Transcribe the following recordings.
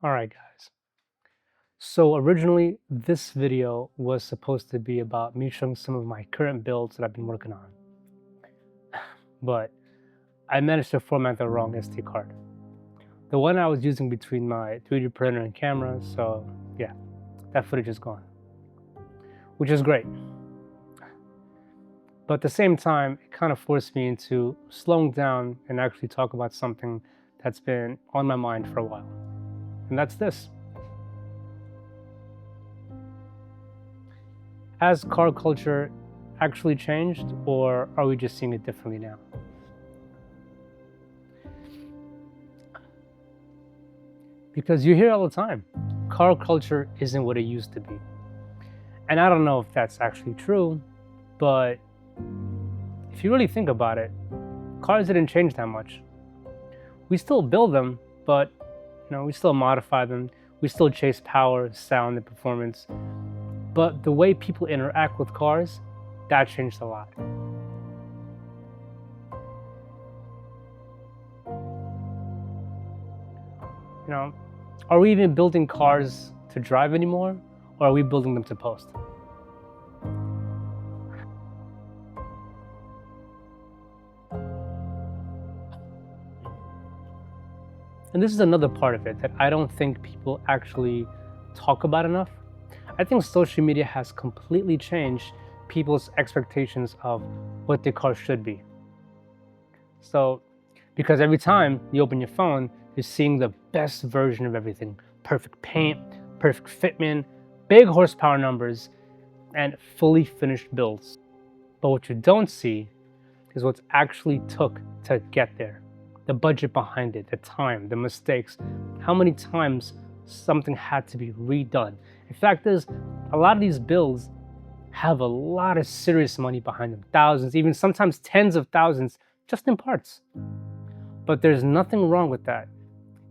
All right, guys. So originally, this video was supposed to be about me showing some of my current builds that I've been working on, but I managed to format the wrong SD card. The one I was using between my 3D printer and camera, so yeah, that footage is gone, which is great. But at the same time, it kind of forced me into slowing down and actually talk about something that's been on my mind for a while, and that's this. Has car culture actually changed, or are we just seeing it differently now? Because you hear all the time, car culture isn't what it used to be. And I don't know if that's actually true, but if you really think about it, cars didn't change that much. We still build them, but we still modify them. We still chase power, sound, and performance. But the way people interact with cars, that changed a lot. You know, are we even building cars to drive anymore, or are we building them to post? And this is another part of it that I don't think people actually talk about enough. I think social media has completely changed people's expectations of what their car should be. So, because every time you open your phone, you're seeing the best version of everything: perfect paint, perfect fitment, big horsepower numbers, and fully finished builds. But what you don't see is what's actually took to get there. The budget behind it, the time, the mistakes, how many times something had to be redone. In fact, is a lot of these builds have a lot of serious money behind them, thousands, even sometimes tens of thousands, just in parts. But there's nothing wrong with that.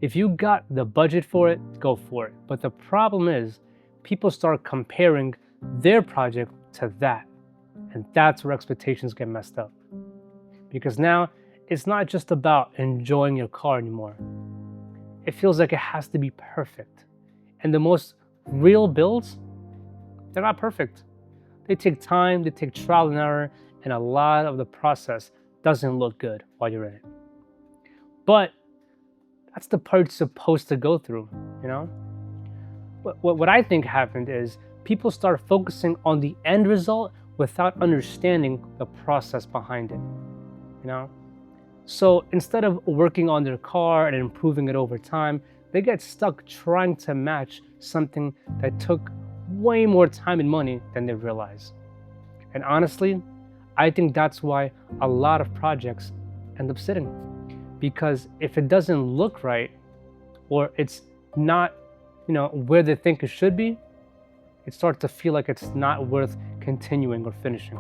If you got the budget for it, go for it. But the problem is, people start comparing their project to that. And that's where expectations get messed up. Because now, it's not just about enjoying your car anymore. It feels like it has to be perfect. And the most real builds, they're not perfect. They take time, they take trial and error, and a lot of the process doesn't look good while you're in it. But that's the part you're supposed to go through, you know? What I think happened is people start focusing on the end result without understanding the process behind it, you know? So instead of working on their car and improving it over time, they get stuck trying to match something that took way more time and money than they realize. And honestly, I think that's why a lot of projects end up sitting. Because if it doesn't look right, or it's not, where they think it should be, it starts to feel like it's not worth continuing or finishing.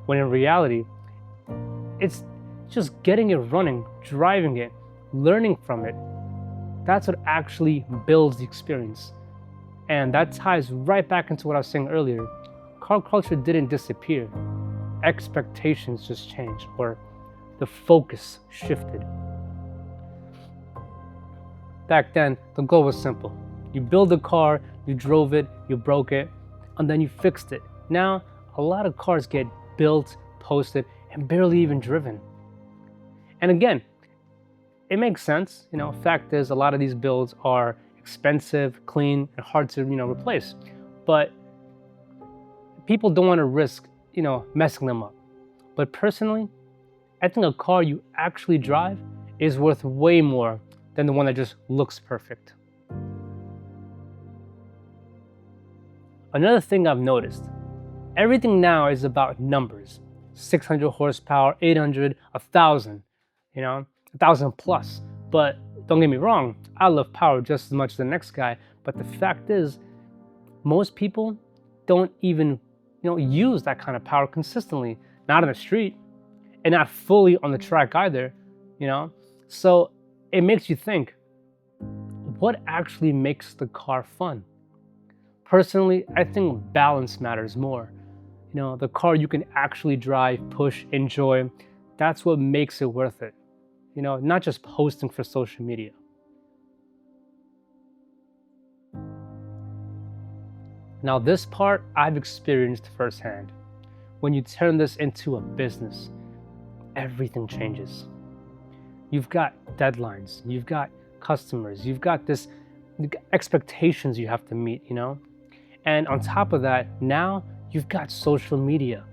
When in reality, it's just getting it running, driving it, learning from it. That's what actually builds the experience. And that ties right back into what I was saying earlier. Car culture didn't disappear. Expectations just changed, or the focus shifted. Back then, the goal was simple. You build a car, you drove it, you broke it, and then you fixed it. Now, a lot of cars get built, posted, and barely even driven. And again, it makes sense. Fact is, a lot of these builds are expensive, clean, and hard to, replace. But people don't want to risk, messing them up. But personally, I think a car you actually drive is worth way more than the one that just looks perfect. Another thing I've noticed, everything now is about numbers. 600 horsepower, 800, 1,000, 1,000 plus. But don't get me wrong, I love power just as much as the next guy. But the fact is, most people don't even, use that kind of power consistently. Not on the street, and not fully on the track either, So it makes you think, what actually makes the car fun? Personally, I think balance matters more. The car you can actually drive, push, enjoy, that's what makes it worth it. not just posting for social media. Now, this part I've experienced firsthand. When you turn this into a business, everything changes. You've got deadlines, you've got customers, you've got expectations you have to meet, And on top of that, now you've got social media,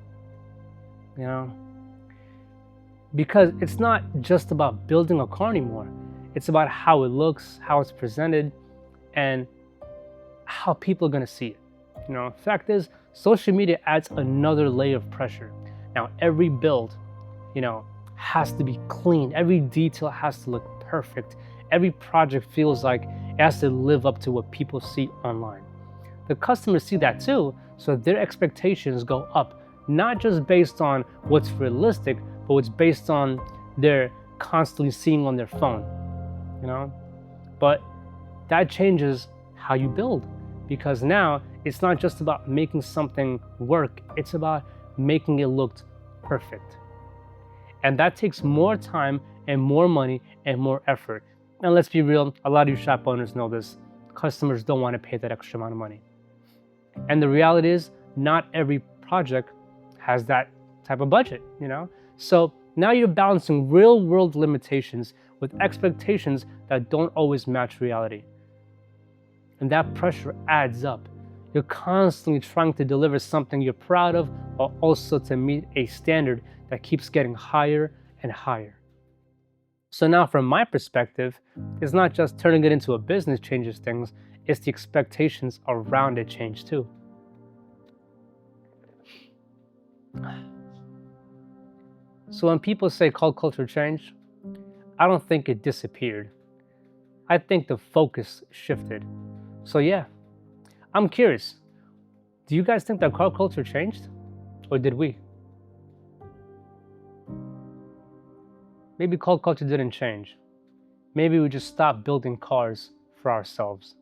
Because it's not just about building a car anymore. It's about how it looks, how it's presented, and how people are going to see it. Fact is, social media adds another layer of pressure. Now, every build, has to be clean. Every detail has to look perfect. Every project feels like it has to live up to what people see online. The customers see that too, so their expectations go up, not just based on what's realistic, but what's based on their constantly seeing on their phone, But that changes how you build, because now it's not just about making something work, it's about making it look perfect. And that takes more time and more money and more effort. And let's be real, a lot of you shop owners know this. Customers don't want to pay that extra amount of money. And the reality is, not every project has that type of budget, So now you're balancing real world limitations with expectations that don't always match reality. And that pressure adds up. You're constantly trying to deliver something you're proud of, while also to meet a standard that keeps getting higher and higher. So now from my perspective, it's not just turning it into a business changes things, it's the expectations around it change too. So when people say cult culture changed, I don't think it disappeared. I think the focus shifted. So yeah, I'm curious. Do you guys think that cult culture changed? Or did we? Maybe cult culture didn't change. Maybe we just stopped building cars for ourselves.